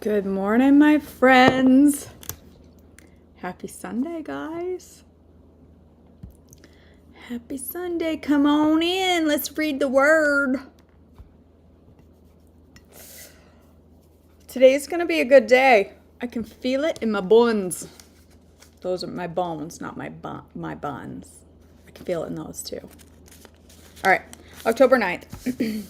Good morning, my friends. Happy Sunday, guys. Happy Sunday. Come on in. Let's read the word. Today's going to be a good day. I can feel it in my bones. Those are my bones, not my buns. I can feel it in those too. All right, October 9th.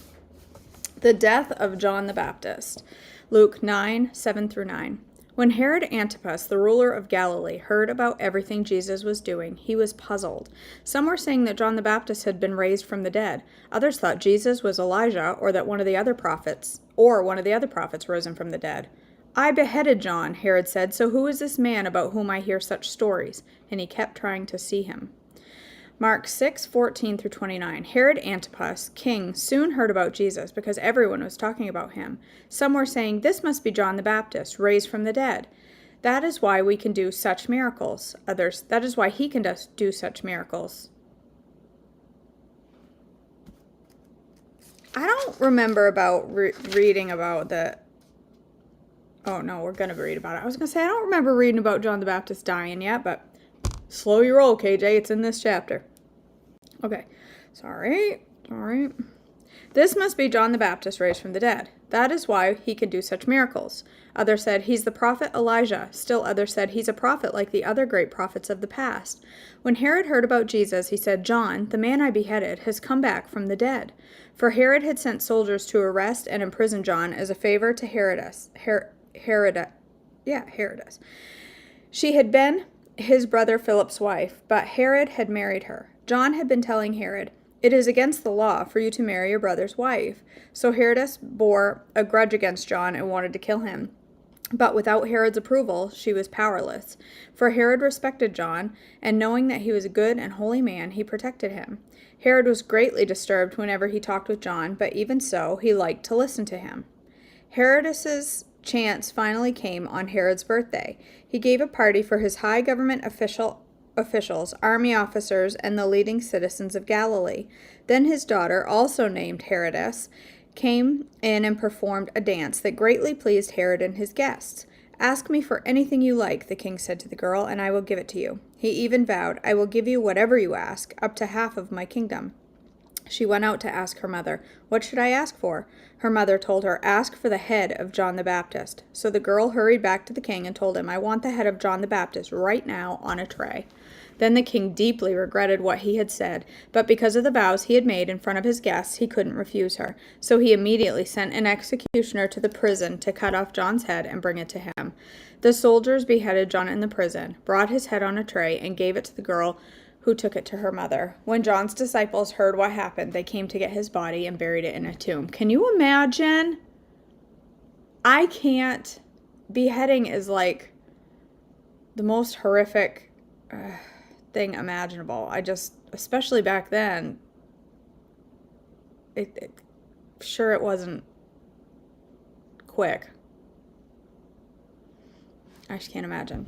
The death of John the Baptist. Luke 9:7-9. When Herod Antipas, the ruler of Galilee, heard about everything Jesus was doing, he was puzzled. Some were saying that John the Baptist had been raised from the dead. Others thought Jesus was Elijah, or that one of the other prophets risen from the dead. I beheaded John, Herod said, so who is this man about whom I hear such stories? And he kept trying to see him. Mark 6:14-29. Herod Antipas, king, soon heard about Jesus because everyone was talking about him. Some were saying, this must be John the Baptist, raised from the dead. That is why we can do such miracles. Others, that is why he can do such miracles. I don't remember about reading about the... Oh, no, we're going to read about it. I was going to say, I don't remember reading about John the Baptist dying yet, but... Slow your roll, KJ. It's in this chapter. Okay. Sorry. This must be John the Baptist raised from the dead. That is why he can do such miracles. Others said, he's the prophet Elijah. Still others said, he's a prophet like the other great prophets of the past. When Herod heard about Jesus, he said, John, the man I beheaded, has come back from the dead. For Herod had sent soldiers to arrest and imprison John as a favor to Herodess. She had been his brother Philip's wife, but Herod had married her. John had been telling Herod, it is against the law for you to marry your brother's wife. So Herodess bore a grudge against John and wanted to kill him. But without Herod's approval, she was powerless. For Herod respected John, and knowing that he was a good and holy man, he protected him. Herod was greatly disturbed whenever he talked with John, but even so, he liked to listen to him. Herodess's chance finally came on Herod's birthday. He gave a party for his high government officials, army officers, and the leading citizens of Galilee. Then his daughter, also named Herodess, came in and performed a dance that greatly pleased Herod and his guests. Ask me for anything you like, the king said to the girl, and I will give it to you. He even vowed, I will give you whatever you ask, up to half of my kingdom. She went out to ask her mother, what should I ask for? Her mother told her, ask for the head of John the Baptist. So the girl hurried back to the king and told him, I want the head of John the Baptist right now on a tray. Then the king deeply regretted what he had said, but because of the vows he had made in front of his guests, he couldn't refuse her. So he immediately sent an executioner to the prison to cut off John's head and bring it to him. The soldiers beheaded John in the prison, brought his head on a tray, and gave it to the girl, who took it to her mother. When John's disciples heard what happened, they came to get his body and buried it in a tomb. Can you imagine? I can't. Beheading is like the most horrific thing imaginable. Especially back then, sure it wasn't quick. I just can't imagine.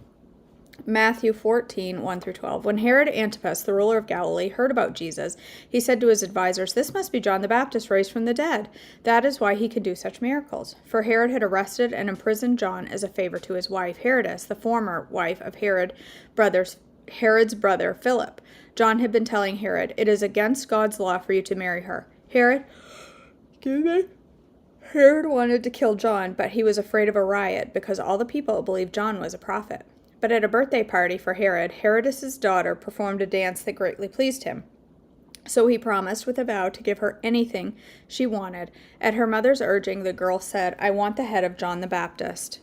Matthew 14:1-12. When Herod Antipas, the ruler of Galilee, heard about Jesus, he said to his advisors, this must be John the Baptist raised from the dead. That is why he could do such miracles. For Herod had arrested and imprisoned John as a favor to his wife, Herodess, the former wife of Herod's brother Philip. John had been telling Herod, it is against God's law for you to marry her. Herod wanted to kill John, but he was afraid of a riot because all the people believed John was a prophet. But at a birthday party for Herod, Herodess's daughter performed a dance that greatly pleased him. So he promised with a vow to give her anything she wanted. At her mother's urging, the girl said, I want the head of John the Baptist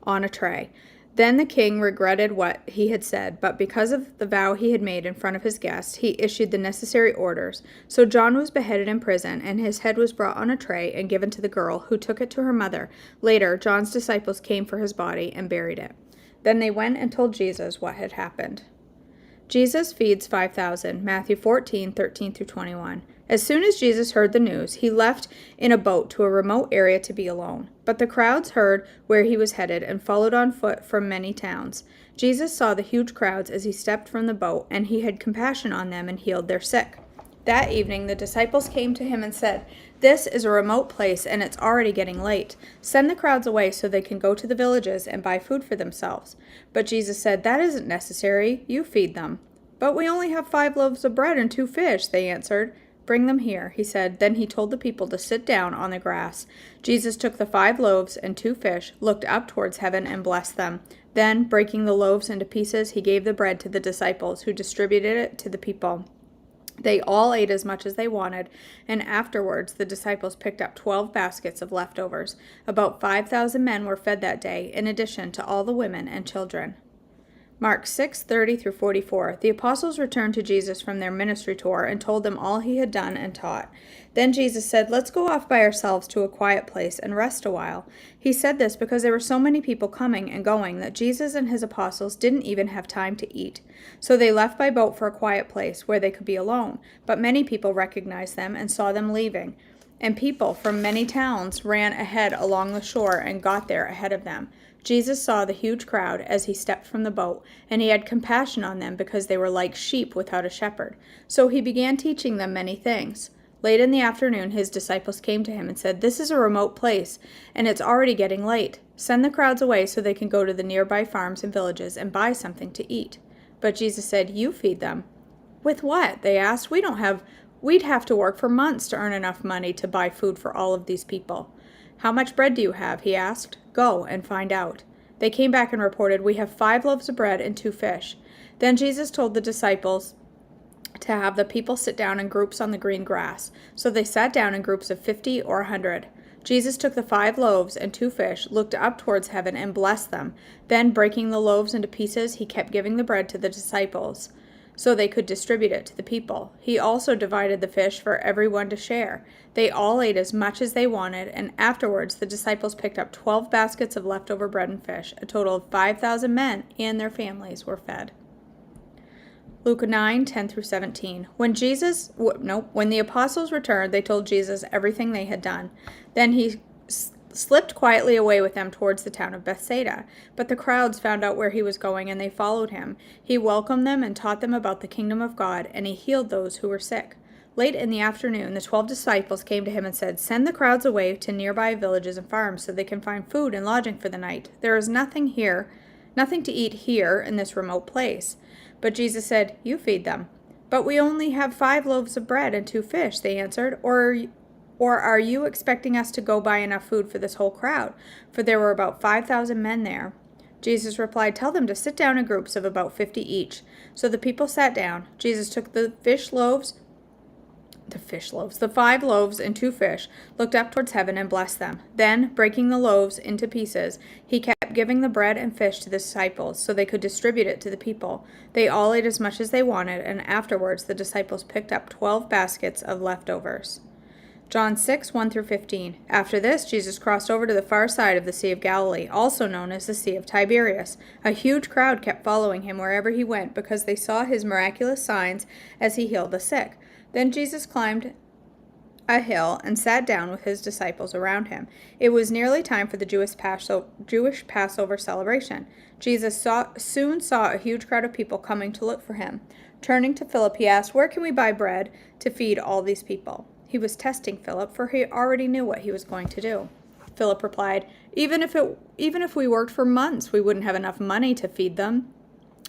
on a tray. Then the king regretted what he had said, but because of the vow he had made in front of his guests, he issued the necessary orders. So John was beheaded in prison, and his head was brought on a tray and given to the girl, who took it to her mother. Later, John's disciples came for his body and buried it. Then they went and told Jesus what had happened. Jesus feeds 5,000, Matthew 14:13-21. As soon as Jesus heard the news, he left in a boat to a remote area to be alone. But the crowds heard where he was headed and followed on foot from many towns. Jesus saw the huge crowds as he stepped from the boat, and he had compassion on them and healed their sick. That evening the disciples came to him and said, "This is a remote place and it's already getting late. Send the crowds away so they can go to the villages and buy food for themselves." But Jesus said, "That isn't necessary. You feed them." "But we only have 5 loaves of bread and 2 fish," they answered. "Bring them here," he said. Then he told the people to sit down on the grass. Jesus took the 5 loaves and 2 fish, looked up towards heaven, and blessed them. Then, breaking the loaves into pieces, he gave the bread to the disciples, who distributed it to the people. They all ate as much as they wanted, and afterwards the disciples picked up 12 baskets of leftovers. About 5,000 men were fed that day, in addition to all the women and children. Mark 6:30-44. The apostles returned to Jesus from their ministry tour and told them all he had done and taught. Then Jesus said, "Let's go off by ourselves to a quiet place and rest a while." He said this because there were so many people coming and going that Jesus and his apostles didn't even have time to eat. So they left by boat for a quiet place where they could be alone. But many people recognized them and saw them leaving. And people from many towns ran ahead along the shore and got there ahead of them. Jesus saw the huge crowd as he stepped from the boat, and he had compassion on them because they were like sheep without a shepherd. So he began teaching them many things. Late in the afternoon, his disciples came to him and said, "This is a remote place, and it's already getting late. Send the crowds away so they can go to the nearby farms and villages and buy something to eat." But Jesus said, "You feed them." "With what?" they asked. We'd have to work for months to earn enough money to buy food for all of these people." "How much bread do you have?" he asked. "Go and find out." They came back and reported, "We have 5 loaves of bread and 2 fish. Then Jesus told the disciples to have the people sit down in groups on the green grass. So they sat down in groups of 50 or 100. Jesus took the 5 loaves and 2 fish, looked up towards heaven, and blessed them. Then, breaking the loaves into pieces, he kept giving the bread to the disciples so they could distribute it to the people. He also divided the fish for everyone to share. They all ate as much as they wanted, and afterwards the disciples picked up 12 baskets of leftover bread and fish. A total of 5,000 men and their families were fed. Luke 9:10-17. When the apostles returned, they told Jesus everything they had done. Then he slipped quietly away with them towards the town of Bethsaida. But the crowds found out where he was going, and they followed him. He welcomed them and taught them about the kingdom of God, and he healed those who were sick. Late in the afternoon, the 12 disciples came to him and said, "Send the crowds away to nearby villages and farms so they can find food and lodging for the night. There is nothing to eat here in this remote place." But Jesus said, "You feed them." "But we only have 5 loaves of bread and 2 fish," they answered. Or are you expecting us to go buy enough food for this whole crowd?" For there were about 5,000 men there. Jesus replied, "Tell them to sit down in groups of about 50 each." So the people sat down. Jesus took the 5 loaves and 2 fish, looked up towards heaven and blessed them. Then, breaking the loaves into pieces, he kept giving the bread and fish to the disciples so they could distribute it to the people. They all ate as much as they wanted, and afterwards the disciples picked up 12 baskets of leftovers. John 6:1-15. After this, Jesus crossed over to the far side of the Sea of Galilee, also known as the Sea of Tiberias. A huge crowd kept following him wherever he went because they saw his miraculous signs as he healed the sick. Then Jesus climbed a hill and sat down with his disciples around him. It was nearly time for the Jewish Passover celebration. Jesus soon saw a huge crowd of people coming to look for him. Turning to Philip, he asked, "Where can we buy bread to feed all these people?" He was testing Philip, for he already knew what he was going to do. Philip replied, even if we worked for months, we wouldn't have enough money to feed them."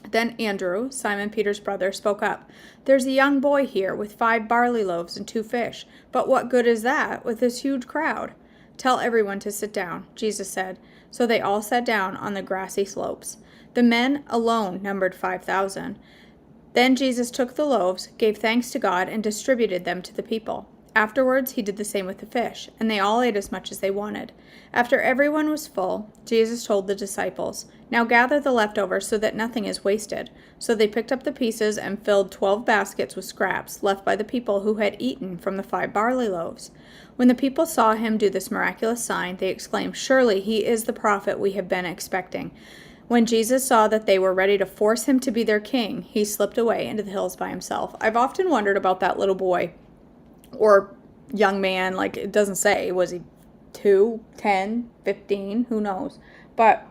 Then Andrew, Simon Peter's brother, spoke up. "There's a young boy here with 5 barley loaves and 2 fish. But what good is that with this huge crowd?" "Tell everyone to sit down," Jesus said. So they all sat down on the grassy slopes. The men alone numbered 5,000. Then Jesus took the loaves, gave thanks to God, and distributed them to the people. Afterwards, he did the same with the fish, and they all ate as much as they wanted. After everyone was full, Jesus told the disciples, "Now gather the leftovers so that nothing is wasted." So they picked up the pieces and filled 12 baskets with scraps left by the people who had eaten from the 5 barley loaves. When the people saw him do this miraculous sign, they exclaimed, "Surely he is the prophet we have been expecting." When Jesus saw that they were ready to force him to be their king, he slipped away into the hills by himself. I've often wondered about that little boy. Or young man, like it doesn't say. Was he 2, 10, 15? Who knows? But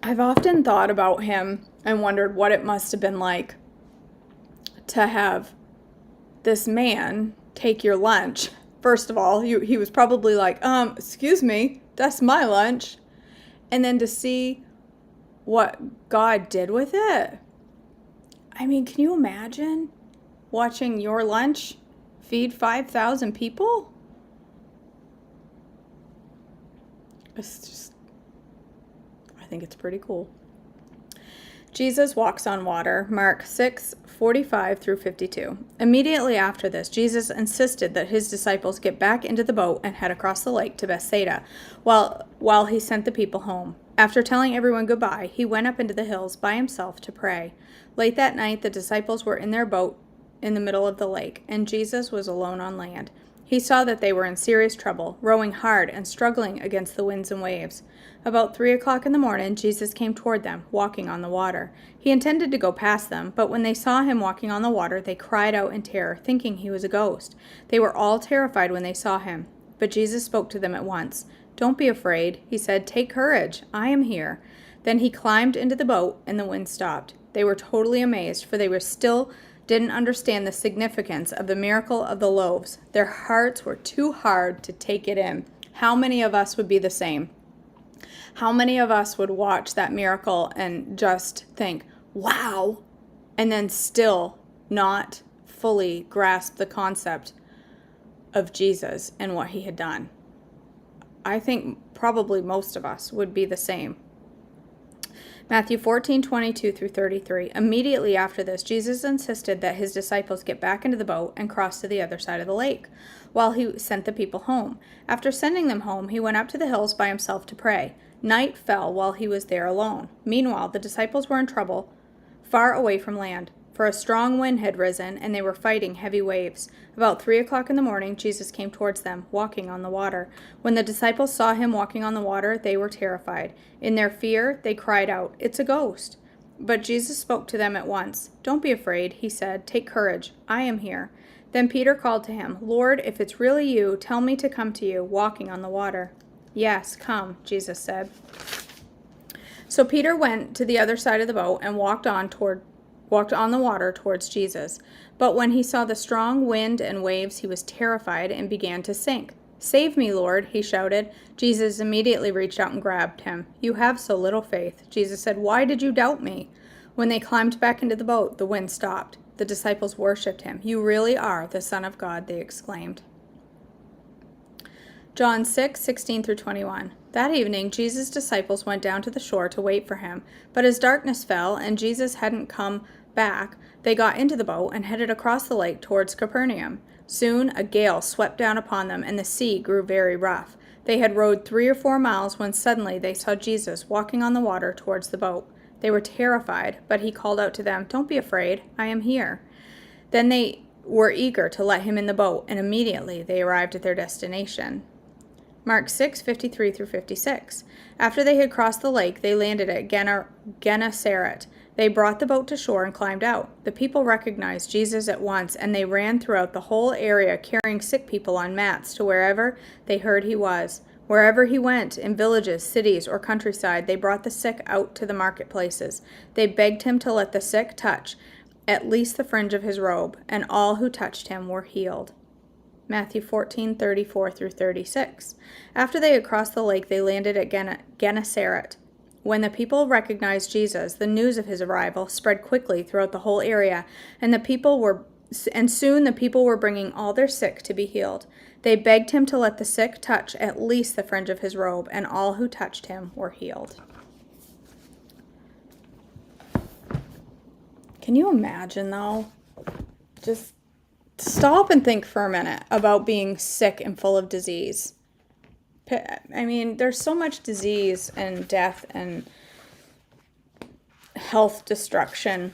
I've often thought about him and wondered what it must have been like to have this man take your lunch. First of all, he was probably like, excuse me, that's my lunch. And then to see what God did with it. I mean, can you imagine watching your lunch feed 5,000 people? It's just, I think it's pretty cool. Jesus walks on water, Mark 6:45 through 52. Immediately after this, Jesus insisted that his disciples get back into the boat and head across the lake to Bethsaida, while he sent the people home. After telling everyone goodbye, he went up into the hills by himself to pray. Late that night, the disciples were in their boat in the middle of the lake, and Jesus was alone on land. He saw that they were in serious trouble, rowing hard and struggling against the winds and waves. About 3 o'clock in the morning, Jesus came toward them, walking on the water. He intended to go past them, but when they saw him walking on the water, they cried out in terror, thinking he was a ghost. They were all terrified when they saw him. But Jesus spoke to them at once. "Don't be afraid," he said. "Take courage. I am here." Then he climbed into the boat, and the wind stopped. They were totally amazed, for they still didn't understand the significance of the miracle of the loaves. Their hearts were too hard to take it in. How many of us would be the same? How many of us would watch that miracle and just think, wow, and then still not fully grasp the concept of Jesus and what he had done? I think probably most of us would be the same. Matthew 14:22 through 33. Immediately after this, Jesus insisted that his disciples get back into the boat and cross to the other side of the lake, while he sent the people home. After sending them home, he went up to the hills by himself to pray. Night fell while he was there alone. Meanwhile, the disciples were in trouble, far away from land, for a strong wind had risen, and they were fighting heavy waves. About 3 o'clock in the morning, Jesus came towards them, walking on the water. When the disciples saw him walking on the water, they were terrified. In their fear, they cried out, "It's a ghost!" But Jesus spoke to them at once. "Don't be afraid," he said. "Take courage. I am here." Then Peter called to him, "Lord, if it's really you, tell me to come to you, walking on the water." "Yes, come," Jesus said. So Peter went to the other side of the boat and walked on the water towards Jesus. But when he saw the strong wind and waves, he was terrified and began to sink. "Save me, Lord," he shouted. Jesus immediately reached out and grabbed him. "You have so little faith," Jesus said. "Why did you doubt me?" When they climbed back into the boat, the wind stopped. The disciples worshipped him. "You really are the Son of God," they exclaimed. John 6:16 through 21. That evening, Jesus' disciples went down to the shore to wait for him. But as darkness fell and Jesus hadn't come back, they got into the boat and headed across the lake towards Capernaum. Soon a gale swept down upon them, and the sea grew very rough. They had rowed 3 or 4 miles when suddenly they saw Jesus walking on the water towards the boat. They were terrified, but he called out to them, "Don't be afraid, I am here." Then they were eager to let him in the boat, and immediately they arrived at their destination. Mark 6:53 through 56. After they had crossed the lake, they landed at Gennesaret. They brought the boat to shore and climbed out. The people recognized Jesus at once, and they ran throughout the whole area carrying sick people on mats to wherever they heard he was. Wherever he went, in villages, cities, or countryside, they brought the sick out to the marketplaces. They begged him to let the sick touch at least the fringe of his robe, and all who touched him were healed. Matthew 14:34 through 36. After they had crossed the lake, they landed at Gennesaret. When the people recognized Jesus, the news of his arrival spread quickly throughout the whole area, and soon the people were bringing all their sick to be healed. They begged him to let the sick touch at least the fringe of his robe, and all who touched him were healed. Can you imagine, though? Just stop and think for a minute about being sick and full of disease. I mean, there's so much disease and death and health destruction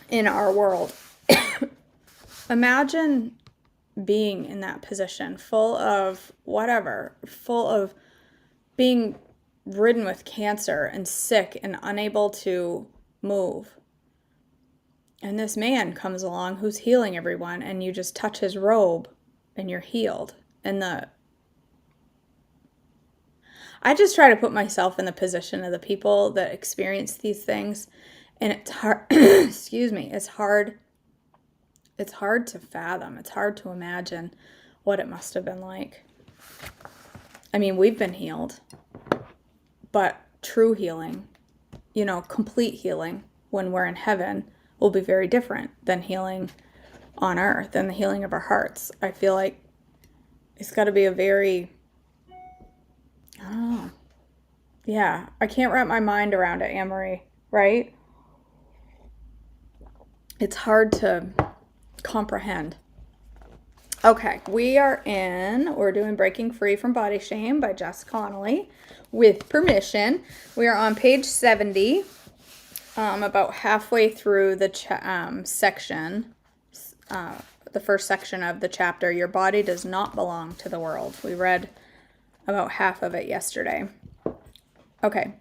in our world. Imagine being in that position, full of whatever, full of being ridden with cancer and sick and unable to move. And this man comes along who's healing everyone, and you just touch his robe and you're healed. And I just try to put myself in the position of the people that experience these things, and it's hard. Excuse me, it's hard it's hard to fathom. It's hard to imagine what it must have been like. I mean, we've been healed, but true healing, complete healing when we're in heaven will be very different than healing on earth and the healing of our hearts. I feel like it's got to be a very, I don't know. Yeah, I can't wrap my mind around it, Anne-Marie, right? It's hard to comprehend. Okay, we're doing Breaking Free from Body Shame by Jess Connolly. With permission, we are on page 70, about halfway through the section, the first section of the chapter, Your Body Does Not Belong to the World. We read about half of it yesterday. Okay.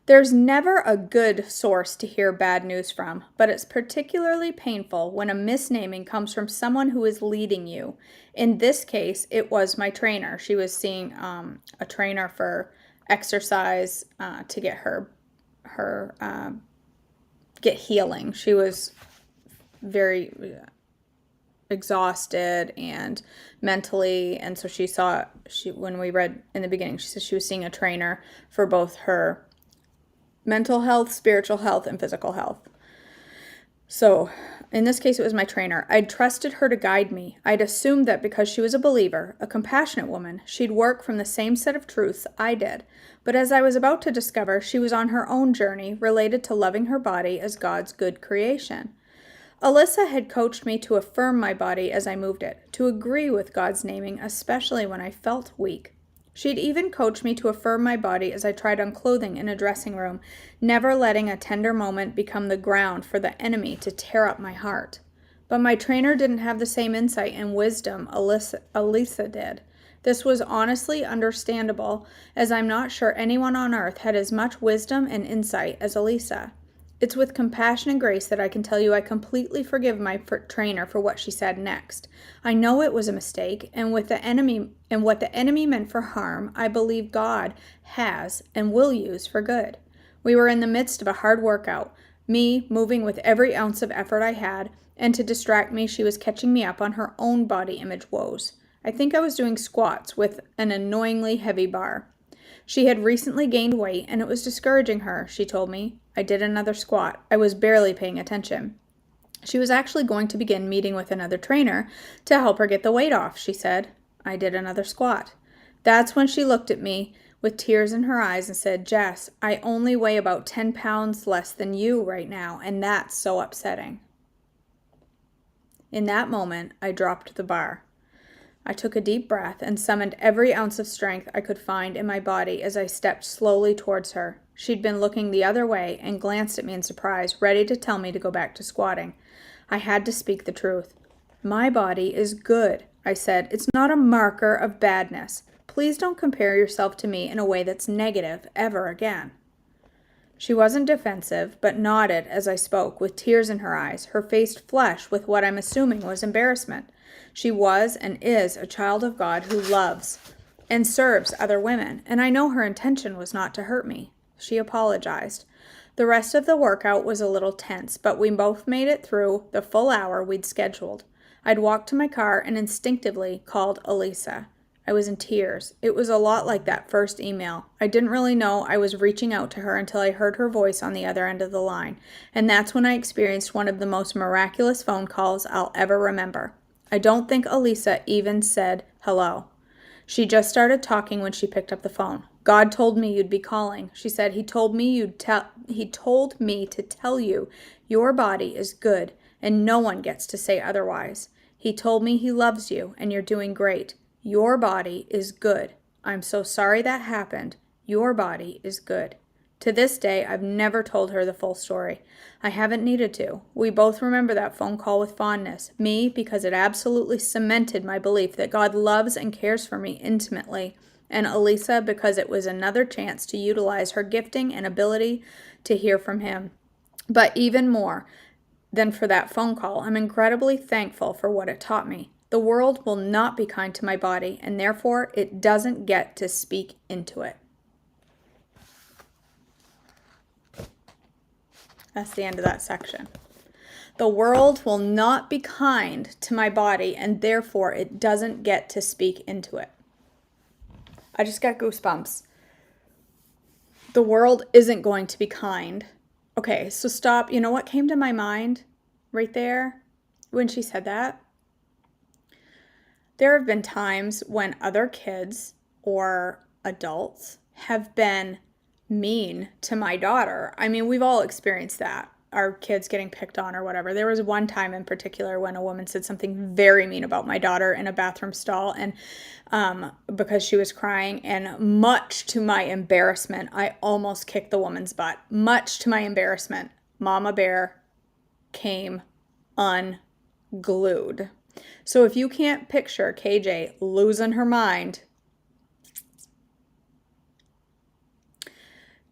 There's never a good source to hear bad news from, but it's particularly painful when a misnaming comes from someone who is leading you. In this case, it was my trainer. She was seeing a trainer for exercise to get her get healing. She was very exhausted and mentally, and so when we read in the beginning, she said she was seeing a trainer for both her mental health, spiritual health, and physical health. So in this case, it was my trainer. I'd trusted her to guide me. I'd assumed that because she was a believer, a compassionate woman, she'd work from the same set of truths I did. But as I was about to discover, she was on her own journey related to loving her body as God's good creation. Alyssa had coached me to affirm my body as I moved it, to agree with God's naming, especially when I felt weak. She'd even coached me to affirm my body as I tried on clothing in a dressing room, never letting a tender moment become the ground for the enemy to tear up my heart. But my trainer didn't have the same insight and wisdom Alyssa did. This was honestly understandable, as I'm not sure anyone on earth had as much wisdom and insight as Alyssa. It's with compassion and grace that I can tell you I completely forgive my trainer for what she said next. I know it was a mistake, and what the enemy meant for harm, I believe God has and will use for good. We were in the midst of a hard workout, me moving with every ounce of effort I had, and to distract me, she was catching me up on her own body image woes. I think I was doing squats with an annoyingly heavy bar. She had recently gained weight, and it was discouraging her, she told me. I did another squat. I was barely paying attention. She was actually going to begin meeting with another trainer to help her get the weight off, she said. I did another squat. That's when she looked at me with tears in her eyes and said, Jess, I only weigh about 10 pounds less than you right now, and that's so upsetting. In that moment, I dropped the bar. I took a deep breath and summoned every ounce of strength I could find in my body as I stepped slowly towards her. She'd been looking the other way and glanced at me in surprise, ready to tell me to go back to squatting. I had to speak the truth. My body is good, I said. It's not a marker of badness. Please don't compare yourself to me in a way that's negative ever again. She wasn't defensive, but nodded as I spoke, with tears in her eyes, her face flushed with what I'm assuming was embarrassment. She was and is a child of God who loves and serves other women, and I know her intention was not to hurt me. She apologized. The rest of the workout was a little tense, but we both made it through the full hour we'd scheduled. I'd walked to my car and instinctively called Elisa. I was in tears. It was a lot like that first email. I didn't really know I was reaching out to her until I heard her voice on the other end of the line, and that's when I experienced one of the most miraculous phone calls I'll ever remember. I don't think Elisa even said hello. She just started talking when she picked up the phone. God told me you'd be calling. She said he told me to tell you your body is good and no one gets to say otherwise. He told me he loves you and you're doing great. Your body is good. I'm so sorry that happened. Your body is good. To this day, I've never told her the full story. I haven't needed to. We both remember that phone call with fondness. Me, because it absolutely cemented my belief that God loves and cares for me intimately. And Elisa, because it was another chance to utilize her gifting and ability to hear from him. But even more than for that phone call, I'm incredibly thankful for what it taught me. The world will not be kind to my body, and therefore it doesn't get to speak into it. That's the end of that section. The world will not be kind to my body, and therefore it doesn't get to speak into it. I just got goosebumps. The world isn't going to be kind. Okay, so stop. You know what came to my mind right there when she said that? There have been times when other kids or adults have been mean to my daughter. I mean, we've all experienced that. Our kids getting picked on or whatever. There was one time in particular when a woman said something very mean about my daughter in a bathroom stall, and because she was crying, and much to my embarrassment, I almost kicked the woman's butt. Much to my embarrassment, Mama Bear came unglued. So if you can't picture KJ losing her mind,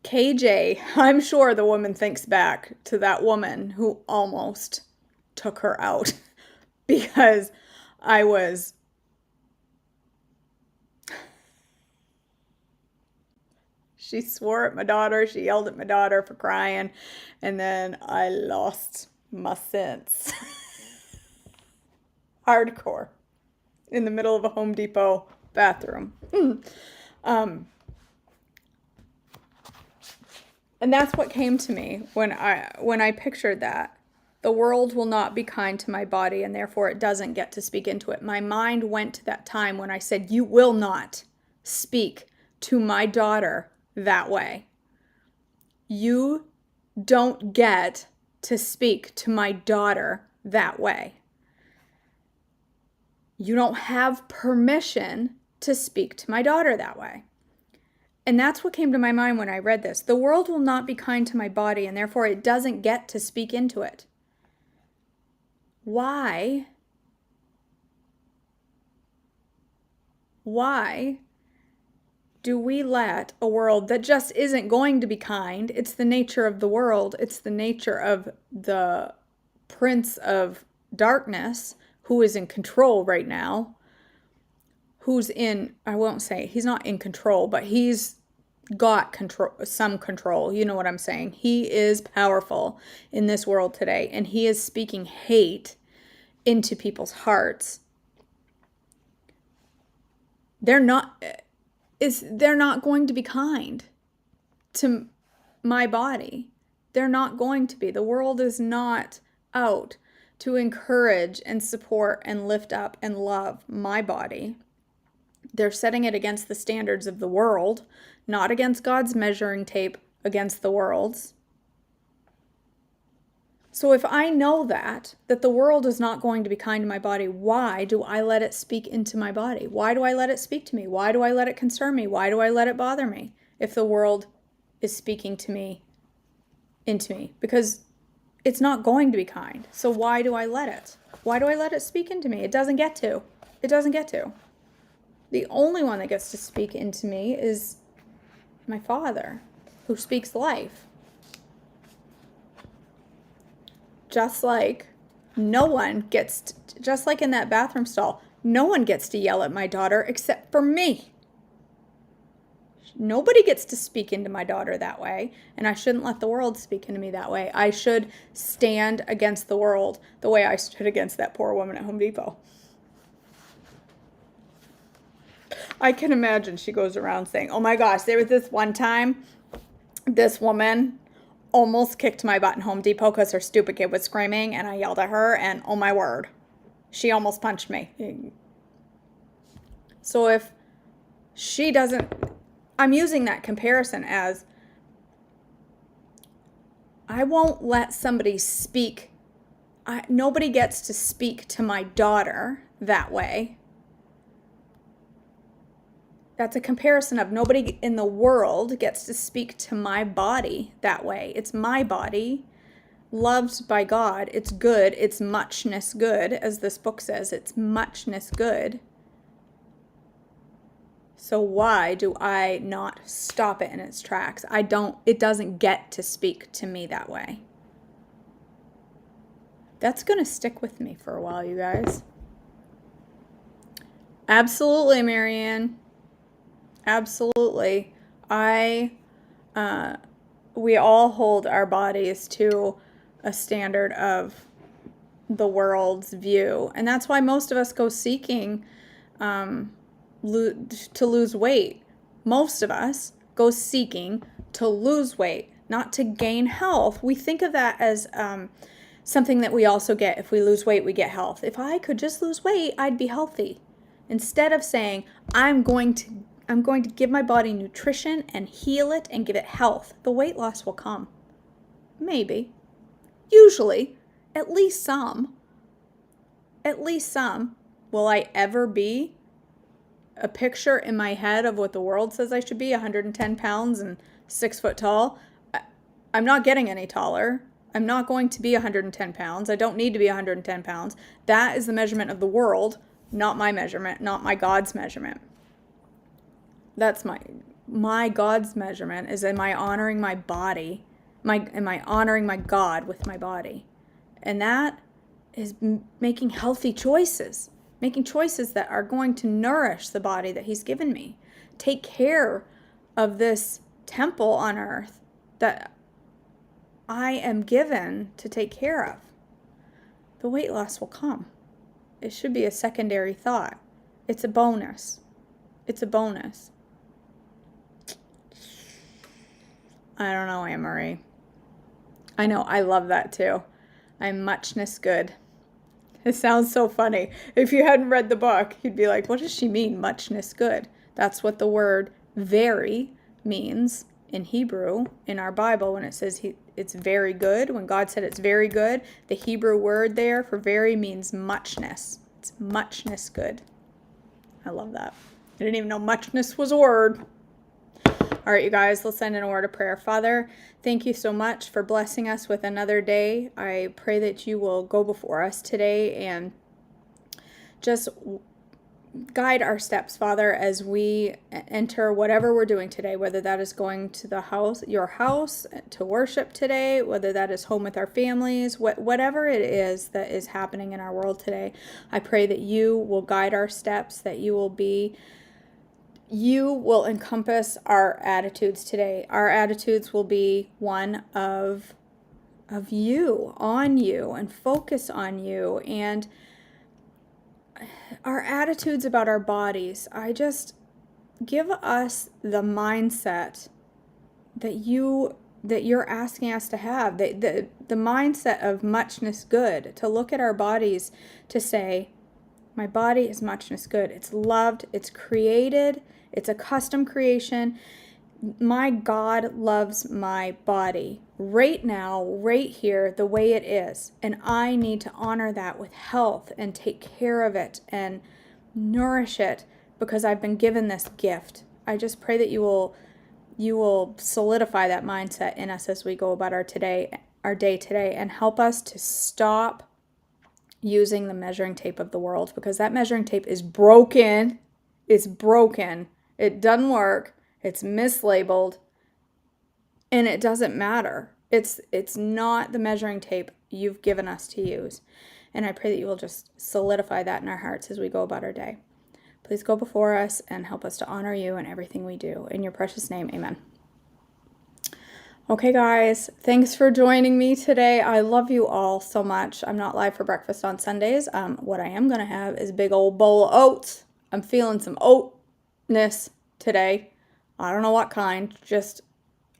KJ, I'm sure the woman thinks back to that woman who almost took her out because she swore at my daughter, she yelled at my daughter for crying, and then I lost my sense. Hardcore. In the middle of a Home Depot bathroom. And that's what came to me when I pictured that. The world will not be kind to my body, and therefore it doesn't get to speak into it. My mind went to that time when I said, you will not speak to my daughter that way. You don't get to speak to my daughter that way. You don't have permission to speak to my daughter that way. And that's what came to my mind when I read this. The world will not be kind to my body, and therefore it doesn't get to speak into it. Why do we let a world that just isn't going to be kind? It's the nature of the world. It's the nature of the prince of darkness who is in control right now. I won't say he's not in control, but he's got some control. You know what I'm saying? He is powerful in this world today, and he is speaking hate into people's hearts. They're not going to be kind to my body. They're not going to be. The world is not out to encourage and support and lift up and love my body. They're setting it against the standards of the world, not against God's measuring tape, against the world's. So if I know that the world is not going to be kind to my body, why do I let it speak into my body? Why do I let it speak to me? Why do I let it concern me? Why do I let it bother me if the world is speaking to me, into me? Because it's not going to be kind. So why do I let it? Why do I let it speak into me? It doesn't get to. It doesn't get to. The only one that gets to speak into me is my Father, who speaks life. Just like no one gets, just like in that bathroom stall, no one gets to yell at my daughter except for me. Nobody gets to speak into my daughter that way, and I shouldn't let the world speak into me that way. I should stand against the world the way I stood against that poor woman at Home Depot. I can imagine she goes around saying, oh my gosh, there was this one time, this woman almost kicked my butt in Home Depot because her stupid kid was screaming, and I yelled at her, and oh my word, she almost punched me. So if she doesn't, I'm using that comparison as I won't let somebody speak. Nobody gets to speak to my daughter that way. That's a comparison of nobody in the world gets to speak to my body that way. It's my body, loved by God. It's good. It's muchness good, as this book says. It's muchness good. So why do I not stop it in its tracks? It doesn't get to speak to me that way. That's going to stick with me for a while, you guys. Absolutely, Marianne. Absolutely. We all hold our bodies to a standard of the world's view. And that's why most of us go seeking to lose weight. Most of us go seeking to lose weight, not to gain health. We think of that as something that we also get. If we lose weight, we get health. If I could just lose weight, I'd be healthy. Instead of saying, I'm going to give my body nutrition and heal it and give it health, the weight loss will come. Maybe. Usually. At least some. At least some. Will I ever be a picture in my head of what the world says I should be, 110 pounds and 6 foot tall? I'm not getting any taller. I'm not going to be 110 pounds. I don't need to be 110 pounds. That is the measurement of the world, not my measurement, not my God's measurement. That's my God's measurement is, am I honoring my body? Am I honoring my God with my body? And that is making healthy choices, making choices that are going to nourish the body that He's given me. Take care of this temple on earth that I am given to take care of. The weight loss will come. It should be a secondary thought. It's a bonus. It's a bonus. I don't know, Anne Marie. I know, I love that too. I'm muchness good. It sounds so funny. If you hadn't read the book, you'd be like, what does she mean, muchness good? That's what the word very means in Hebrew in our Bible when it says it's very good. When God said it's very good, the Hebrew word there for very means muchness. It's muchness good. I love that. I didn't even know muchness was a word. All right, you guys, let's send in a word of prayer. Father, thank you so much for blessing us with another day. I pray that you will go before us today and just guide our steps, Father, as we enter whatever we're doing today, whether that is going to your house to worship today, whether that is home with our families, whatever it is that is happening in our world today. I pray that you will guide our steps, that you will encompass our attitudes today. Our attitudes will be one of you, on you, and focus on you, and our attitudes about our bodies. I just give us the mindset that you're asking us to have, the mindset of muchness good, to look at our bodies, to say, my body is muchness good. It's loved, it's created, it's a custom creation. My God loves my body right now, right here, the way it is. And I need to honor that with health and take care of it and nourish it because I've been given this gift. I just pray that you will solidify that mindset in us as we go about our day today, and help us to stop using the measuring tape of the world, because that measuring tape is broken. It's broken. It doesn't work. It's mislabeled, and it doesn't matter. It's not the measuring tape you've given us to use. And I pray that you will just solidify that in our hearts as we go about our day. Please go before us and help us to honor you in everything we do. In your precious name, amen. Okay, guys, thanks for joining me today. I love you all so much. I'm not live for breakfast on Sundays. What I am going to have is a big old bowl of oats. I'm feeling some oatness today. I don't know what kind.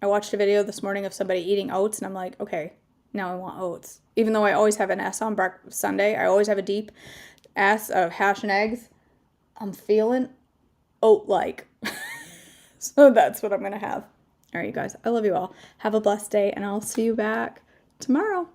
I watched a video this morning of somebody eating oats, and I'm like, okay, now I want oats. Even though I always have an S on breakfast Sunday, I always have a deep S of hash and eggs. I'm feeling oat-like. So that's what I'm going to have. All right, you guys, I love you all. Have a blessed day, and I'll see you back tomorrow.